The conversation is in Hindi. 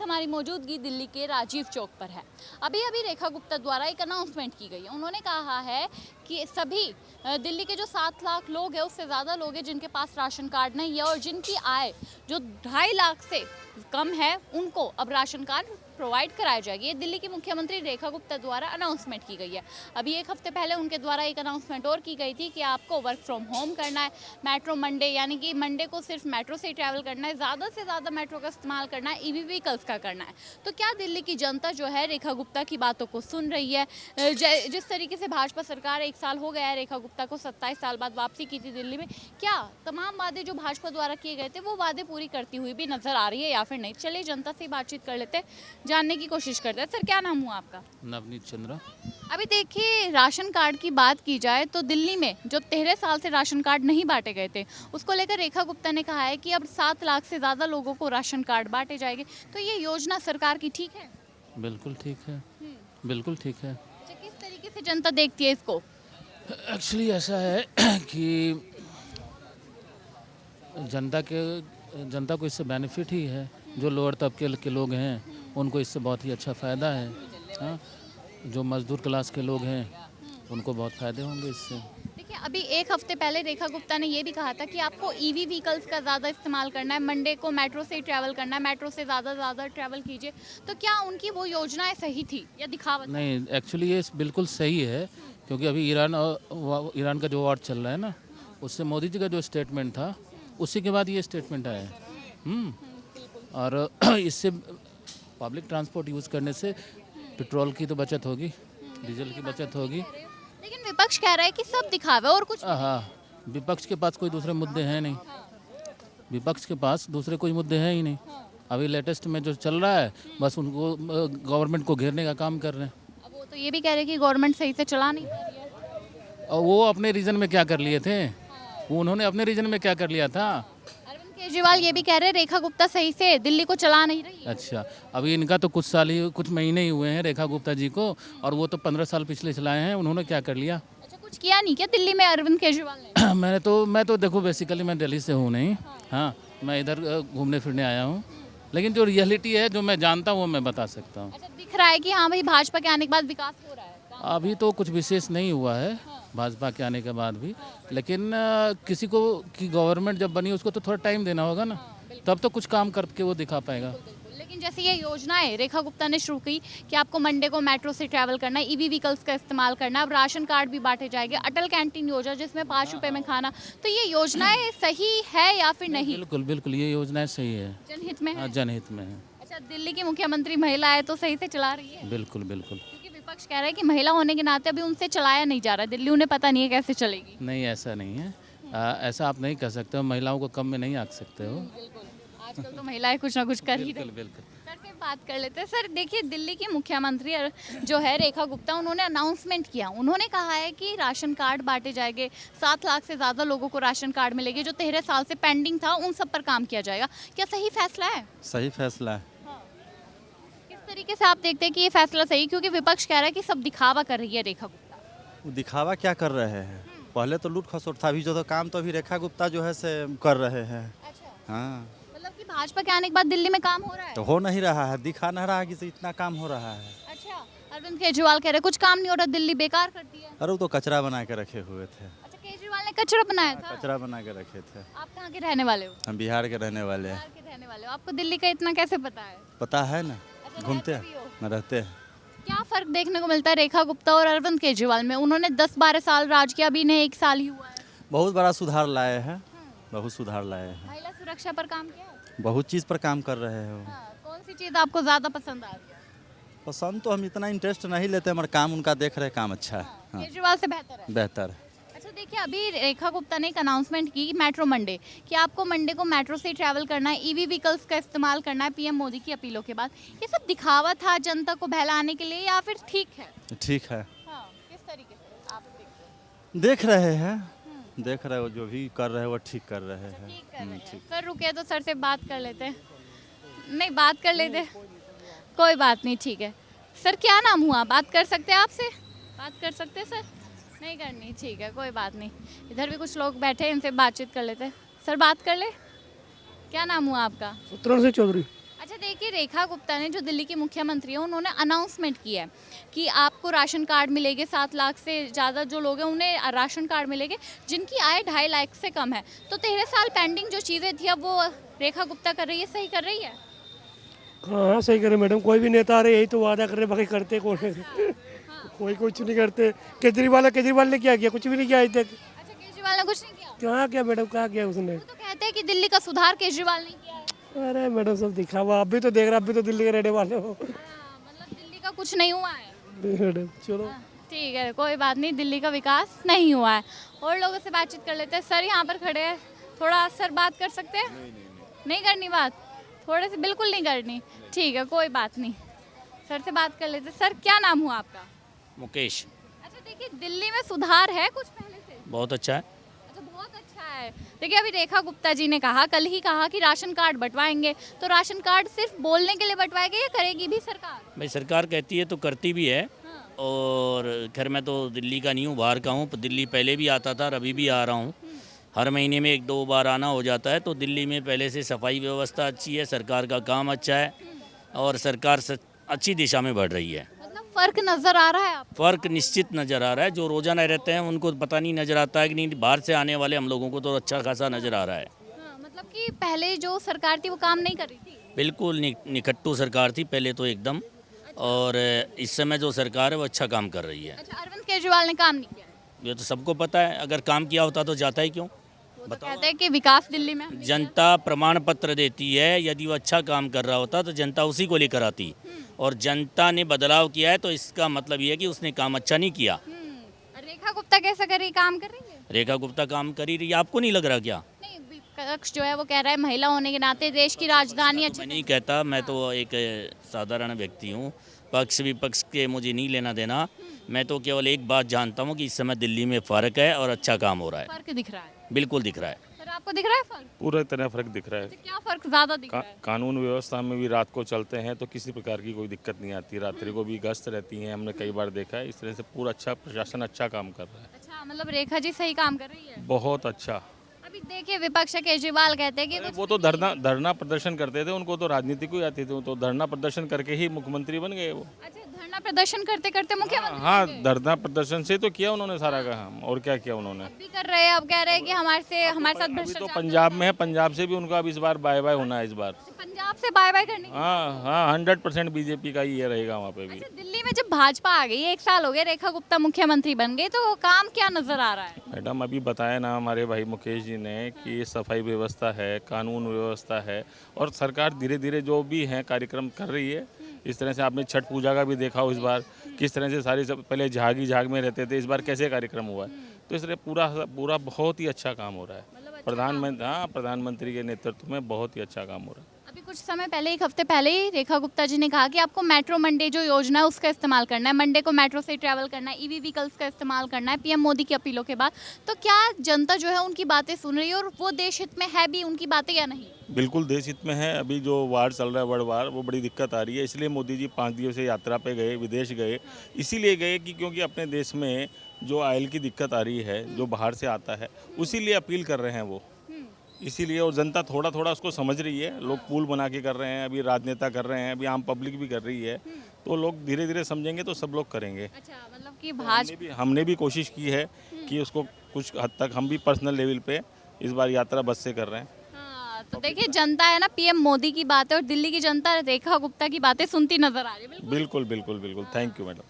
हमारी मौजूदगी दिल्ली के राजीव चौक पर है। अभी अभी रेखा गुप्ता द्वारा एक अनाउंसमेंट की गई है। उन्होंने कहा है कि सभी दिल्ली के जो 7 लाख लोग हैं उससे ज़्यादा लोग हैं जिनके पास राशन कार्ड नहीं है और जिनकी आय जो 2.5 लाख से कम है उनको अब राशन कार्ड प्रोवाइड कराई जाएगी। ये दिल्ली की मुख्यमंत्री रेखा गुप्ता द्वारा अनाउंसमेंट की गई है। अभी एक हफ्ते पहले उनके द्वारा एक अनाउंसमेंट और की गई थी कि आपको वर्क फ्रॉम होम करना है, मेट्रो मंडे यानी कि मंडे को सिर्फ मेट्रो से ही ट्रैवल करना है, ज़्यादा से ज़्यादा मेट्रो का इस्तेमाल करना है, ईवी व्हीकल्स का करना है। तो क्या दिल्ली की जनता जो है रेखा गुप्ता की बातों को सुन रही है? जिस तरीके से भाजपा सरकार 1 साल हो गया है, रेखा गुप्ता को 27 साल बाद वापसी की थी दिल्ली में, क्या तमाम वादे जो भाजपा द्वारा किए गए थे वो वादे पूरी करती हुई भी नजर आ रही है या फिर नहीं? चलिए जनता से बातचीत कर लेते हैं, जानने की कोशिश करते हैं। सर क्या नाम हुआ आपका? नवनीत चंद्रा। अभी देखिए राशन कार्ड की बात की जाए तो दिल्ली में जो 13 साल से राशन कार्ड नहीं बांटे गए थे उसको लेकर रेखा गुप्ता ने कहा है कि अब 7 लाख से ज़्यादा लोगों को राशन कार्ड बांटे जाएंगे। तो ये योजना सरकार की ठीक है? बिल्कुल ठीक है, बिल्कुल ठीक है। अच्छा, किस तरीके से जनता देखती है इसको? एक्चुअली ऐसा है कि जनता को इससे बेनिफिट ही है। जो लोअर तबके के लोग हैं उनको इससे बहुत ही अच्छा फ़ायदा है। हाँ, जो मजदूर क्लास के लोग हैं उनको बहुत फ़ायदे होंगे इससे। देखिए अभी एक हफ्ते पहले रेखा गुप्ता ने ये भी कहा था कि आपको ईवी व्हीकल्स का ज़्यादा इस्तेमाल करना है, मंडे को मेट्रो से ही ट्रैवल करना है, मेट्रो से ज़्यादा ट्रैवल कीजिए। तो क्या उनकी वो योजनाएं सही थी या दिखावा था? नहीं, एक्चुअली ये बिल्कुल सही है क्योंकि अभी ईरान का जो वॉर चल रहा है ना, उससे मोदी जी का जो स्टेटमेंट था उसी के बाद ये स्टेटमेंट आया है। और इससे पब्लिक ट्रांसपोर्ट यूज़ करने से पेट्रोल की तो बचत होगी, डीजल की बचत होगी। लेकिन विपक्ष कह रहा है कि सब दिखावा और कुछ हाँ, विपक्ष के पास कोई दूसरे मुद्दे हैं नहीं। विपक्ष के पास दूसरे कोई मुद्दे हैं ही नहीं। अभी लेटेस्ट में जो चल रहा है बस उनको गवर्नमेंट को घेरने का काम कर रहे हैं। अब वो तो ये भी कह रहे हैं कि गवर्नमेंट सही से चला नहीं पा रही है। और वो अपने रीजन में क्या कर लिए थे, वो उन्होंने अपने रीजन में क्या कर लिया था। अरविंद केजरीवाल ये भी कह रहे हैं रेखा गुप्ता सही से दिल्ली को चला नहीं रही है। अच्छा, अभी इनका तो कुछ महीने ही हुए हैं रेखा गुप्ता जी को, और वो तो 15 साल पिछले चलाए हैं। उन्होंने क्या कर लिया? अच्छा, कुछ किया नहीं क्या दिल्ली में अरविंद केजरीवाल ने? मैं तो देखो बेसिकली मैं दिल्ली से हूँ नहीं। हाँ, मैं इधर घूमने फिरने आया हूँ, लेकिन जो रियलिटी है जो मैं जानता हूँ वो मैं बता सकता हूँ। अच्छा, दिख रहा है कि हाँ भाई भाजपा के आने के बाद विकास हो रहा है। अभी तो कुछ विशेष नहीं हुआ है भाजपा के आने के बाद भी, लेकिन किसी को की गवर्नमेंट जब बनी उसको तो थोड़ा टाइम देना होगा ना, तब तो कुछ काम करके वो दिखा पाएगा। लेकिन जैसे ये योजनाएं रेखा गुप्ता ने शुरू की कि आपको मंडे को मेट्रो से ट्रैवल करना है, ईवी व्हीकल्स का इस्तेमाल करना है, अब राशन कार्ड भी बांटे जाएंगे, अटल कैंटीन योजना जिसमें 5 रुपए में खाना, तो ये योजनाएं सही है या फिर नहीं? बिल्कुल बिल्कुल, ये योजनाएं सही है, जनहित में है? जनहित में है। अच्छा, दिल्ली की मुख्यमंत्री महिला है तो सही से चला रही है? बिल्कुल बिल्कुल। क्योंकि विपक्ष कह रहा है कि महिला होने के नाते अभी उनसे चलाया नहीं जा रहा है दिल्ली, उन्हें पता नहीं है कैसे चलेगी। नहीं, ऐसा नहीं है। ऐसा आप नहीं कर सकते हो, महिलाओं को कम में नहीं आंक सकते हो। बिल्कुल, आजकल तो महिलाएं कुछ ना कुछ कर ही रही। बिल्कुल बिल्कुल। सर फिर बात कर लेते हैं। सर देखिए दिल्ली की मुख्यमंत्री जो है रेखा गुप्ता, उन्होंने अनाउंसमेंट किया, उन्होंने कहा है कि राशन कार्ड बांटे जाएंगे, 7 लाख से ज़्यादा लोगों को राशन कार्ड मिलेगी, जो 13 साल से पेंडिंग था उन सब पर काम किया जाएगा। क्या सही फैसला है? सही फैसला है। किस तरीके से आप देखते हैं कि ये फैसला सही, क्योंकि विपक्ष कह रहा है कि सब दिखावा कर रही है रेखा गुप्ता? वो दिखावा क्या कर रहे हैं? पहले तो लूट खसोट था, अभी जो तो काम तो अभी रेखा गुप्ता जो है से कर रहे हैं। अच्छा, हाँ, मतलब कि भाजपा के आने के बाद दिल्ली में काम हो रहा है? तो हो नहीं रहा है, दिखा नहीं रहा है कि इतना काम हो रहा है। अच्छा, अरविंद केजरीवाल कह रहे कुछ काम नहीं हो रहा, दिल्ली बेकार कर दिया। अरे वो तो कचरा बना के रखे हुए थे। अच्छा, केजरीवाल ने कचरा बनाया था? कचरा बना के रखे थे। आप कहाँ के रहने वाले हो? हम बिहार के रहने वाले हैं। बिहार के रहने वाले हो, आपको दिल्ली का इतना कैसे पता है? पता है ना, अच्छा, घूमते रहते भी हो? हैं न, रहते हैं। क्या फर्क देखने को मिलता है रेखा गुप्ता और अरविंद केजरीवाल में? उन्होंने 10-12 साल राज किया, अभी इन्हें 1 साल ही हुआ है। बहुत बड़ा सुधार लाए हैं, बहुत सुधार लाए हैं, महिला सुरक्षा पर काम किया है? बहुत चीज़ पर काम कर रहे हैं वो। हाँ, कौन सी चीज़ आपको ज़्यादा पसंद आ रही है? पसंद तो हम इतना इंटरेस्ट नहीं लेते, मगर काम उनका देख रहे काम अच्छा है। हाँ, केजरीवाल से बेहतर है? बेहतर है। अच्छा देखिए अभी रेखा गुप्ता ने एक अनाउंसमेंट की मेट्रो मंडे, कि आपको मंडे को मेट्रो से ट्रैवल करना है, ईवी व्हीकल्स का इस्तेमाल करना है पीएम मोदी की अपीलों के बाद। ये सब दिखावा था जनता को बहलाने के लिए या फिर ठीक है? ठीक है, हाँ, किस तरीके से आप देखते हैं? देख रहे हैं, देख रहे हो जो भी कर रहे हैं वो ठीक कर रहे हैं। ठीक कर रहे हैं। ठीक। सर रुके तो सर से बात कर लेते हैं। नहीं बात कर लेते, कोई बात नहीं, ठीक है। सर क्या नाम हुआ, बात कर सकते हैं आपसे? बात कर सकते हैं सर? नहीं करनी, ठीक है, कोई बात नहीं। इधर भी कुछ लोग बैठे हैं, इनसे बातचीत कर लेते हैं। सर बात कर ले, क्या नाम हुआ आपका? सत्यनारायण सिंह चौधरी। अच्छा देखिए, रेखा गुप्ता ने जो दिल्ली की मुख्यमंत्री है उन्होंने अनाउंसमेंट की है कि आपको राशन कार्ड मिलेंगे, 7 लाख से ज़्यादा जो लोग हैं उन्हें राशन कार्ड मिलेंगे जिनकी आय 2.5 लाख से कम है। तो 13 साल पेंडिंग जो चीज़ें थी अब वो रेखा गुप्ता कर रही है, सही कर रही है। हाँ सही करे मैडम, कोई भी नेता आ रहे यही तो वादा कर रहे, बाकी करते कौन है? कोई कुछ नहीं करते। केजरीवाल ने क्या किया? कुछ भी नहीं किया आज तक। अच्छा, केजरीवाल ने कुछ नहीं किया। कहाँ किया मैडम, कहाँ किया उसने? वो तो कहते हैं कि दिल्ली का सुधार केजरीवाल ने किया है। अरे मैडम सब दिखा हुआ, आप भी तो देख रहे, आप भी तो दिल्ली के रहने वाले हो। मतलब दिल्ली का कुछ नहीं हुआ है। मैडम चलो ठीक है, कोई बात नहीं, दिल्ली का विकास नहीं हुआ है। और लोगों से बातचीत कर लेते हैं। सर यहाँ पर खड़े हैं, थोड़ा सर बात कर सकते हैं? नहीं करनी बात, थोड़े से बिल्कुल नहीं करनी। ठीक है, कोई बात नहीं, सर से बात कर लेते हैं। सर क्या नाम हुआ आपका? मुकेश। अच्छा देखिए, दिल्ली में सुधार है कुछ पहले से? बहुत अच्छा है। अच्छा, बहुत अच्छा है। देखिए अभी रेखा गुप्ता जी ने कहा, कल ही कहा कि राशन कार्ड बंटवाएंगे, तो राशन कार्ड सिर्फ बोलने के लिए बंटवाएंगे या करेगी भी सरकार? भाई सरकार कहती है तो करती भी है। और खैर मैं तो दिल्ली का नहीं हूँ, बाहर का हूँ। दिल्ली पहले भी आता था और अभी भी आ रहा हूँ। हर महीने में 1-2 बार आना हो जाता है। तो दिल्ली में पहले से सफाई व्यवस्था अच्छी है, सरकार का काम अच्छा है और सरकार अच्छी दिशा में बढ़ रही है। मतलब फर्क नजर आ रहा है आपको? फ़र्क निश्चित नज़र आ रहा है। जो रोज़ाना रहते हैं उनको पता नहीं नज़र आता है कि नहीं, बाहर से आने वाले हम लोगों को तो अच्छा खासा नज़र आ रहा है। हाँ, मतलब कि पहले जो सरकार थी वो काम नहीं कर रही थी। बिल्कुल निकट्टू सरकार थी पहले तो एकदम। और इस समय जो सरकार है वो अच्छा काम कर रही है। अच्छा, अरविंद केजरीवाल ने काम नहीं किया है। ये तो सबको पता है। अगर काम किया होता तो जाता ही क्यों? वो तो कहते हैं कि विकास दिल्ली में हमने जनता प्रमाण पत्र देती है। यदि वो अच्छा काम कर रहा होता तो जनता उसी को लेकर आती। और जनता ने बदलाव किया है तो इसका मतलब ये है कि उसने काम अच्छा नहीं किया। रेखा गुप्ता कैसा कर रही, काम कर रही है? रेखा गुप्ता काम कर ही रही है, आपको नहीं लग रहा क्या? नहीं, विपक्ष जो है वो कह रहा है महिला होने के नाते देश की राजधानी मैं अच्छी। नहीं कहता, मैं तो एक साधारण व्यक्ति हूँ। पक्ष विपक्ष के मुझे नहीं लेना देना। मैं तो केवल एक बात जानता हूँ कि इस समय दिल्ली में फ़र्क है और अच्छा काम हो रहा है। फर्क दिख रहा है। बिल्कुल दिख रहा है। सर आपको दिख रहा है फर्क? पूरा तरह फर्क दिख रहा है। अच्छा, क्या फर्क ज्यादा दिख रहा है? कानून व्यवस्था में भी रात को चलते हैं तो किसी प्रकार की कोई दिक्कत नहीं आती। रात्रि को भी गश्त रहती हैं, हमने कई बार देखा है। इस तरह से पूरा अच्छा प्रशासन अच्छा काम कर रहा है। अच्छा, मतलब रेखा जी सही काम कर रही है। बहुत अच्छा। अभी देखिए विपक्ष केजरीवाल कहते हैं कि अरे कुछ वो तो धरना प्रदर्शन करते थे, उनको तो राजनीति को ही आती थी। तो धरना प्रदर्शन करके ही मुख्यमंत्री बन गए वो। अच्छा, धरना प्रदर्शन करते करते मुख्यमंत्री हाँ, बन गए। धरना प्रदर्शन से तो किया उन्होंने सारा काम। और क्या किया उन्होंने? अब भी कर रहे हैं, अब कह रहे हैं कि हमारे साथ अभी तो भ्रष्टाचार। पंजाब में है, पंजाब से भी उनका अब इस बार बाय बाय होना है इस बार। पंजाब से बाय बाय करने की। हाँ 100% बीजेपी का ही ये रहेगा वहाँ पे भी। अच्छा, दिल्ली में जब भाजपा आ गई, 1 साल हो गया, रेखा गुप्ता मुख्यमंत्री बन गए, तो काम क्या नजर आ रहा है? मैडम अभी बताया ना हमारे भाई मुकेश जी ने कि सफाई व्यवस्था है, कानून व्यवस्था है और सरकार धीरे धीरे जो भी है कार्यक्रम कर रही है। इस तरह से आपने छठ पूजा का भी देखा हो इस बार, किस तरह से सारी सब पहले झाग में रहते थे, इस बार कैसे कार्यक्रम हुआ है। तो इस तरह पूरा बहुत ही अच्छा काम हो रहा है। प्रधानमंत्री के नेतृत्व में बहुत ही अच्छा काम हो रहा है। अभी कुछ समय पहले, 1 हफ्ते पहले ही रेखा गुप्ता जी ने कहा कि आपको मेट्रो मंडे जो योजना है उसका इस्तेमाल करना है, मंडे को मेट्रो से ट्रैवल करना है, ईवी व्हीकल्स का इस्तेमाल करना है, पीएम मोदी की अपीलों के बाद। तो क्या जनता जो है उनकी बातें सुन रही है और वो देश हित में है भी उनकी बातें या नहीं? बिल्कुल देश हित में है। अभी जो वार चल रहा है वर्ल्ड वार, वो बड़ी दिक्कत आ रही है। इसलिए मोदी जी 5 दिवसीय यात्रा पे गए, विदेश गए। इसीलिए गए कि क्योंकि अपने देश में जो ऑयल की दिक्कत आ रही है, जो बाहर से आता है, उसी लिए अपील कर रहे हैं वो। इसीलिए और जनता थोड़ा थोड़ा उसको समझ रही है। लोग पुल बना के कर रहे हैं, अभी राजनेता कर रहे हैं, अभी आम पब्लिक भी कर रही है। तो लोग धीरे धीरे समझेंगे तो सब लोग करेंगे। अच्छा, मतलब कि भाजपा हमने भी कोशिश की है कि उसको कुछ हद तक हम भी पर्सनल लेवल पे इस बार यात्रा बस से कर रहे हैं। हाँ, तो देखिए जनता है ना, पीएम मोदी की बातें और दिल्ली की जनता रेखा गुप्ता की बातें सुनती नजर आ रही है। बिल्कुल। बिल्कुल। Thank you madam.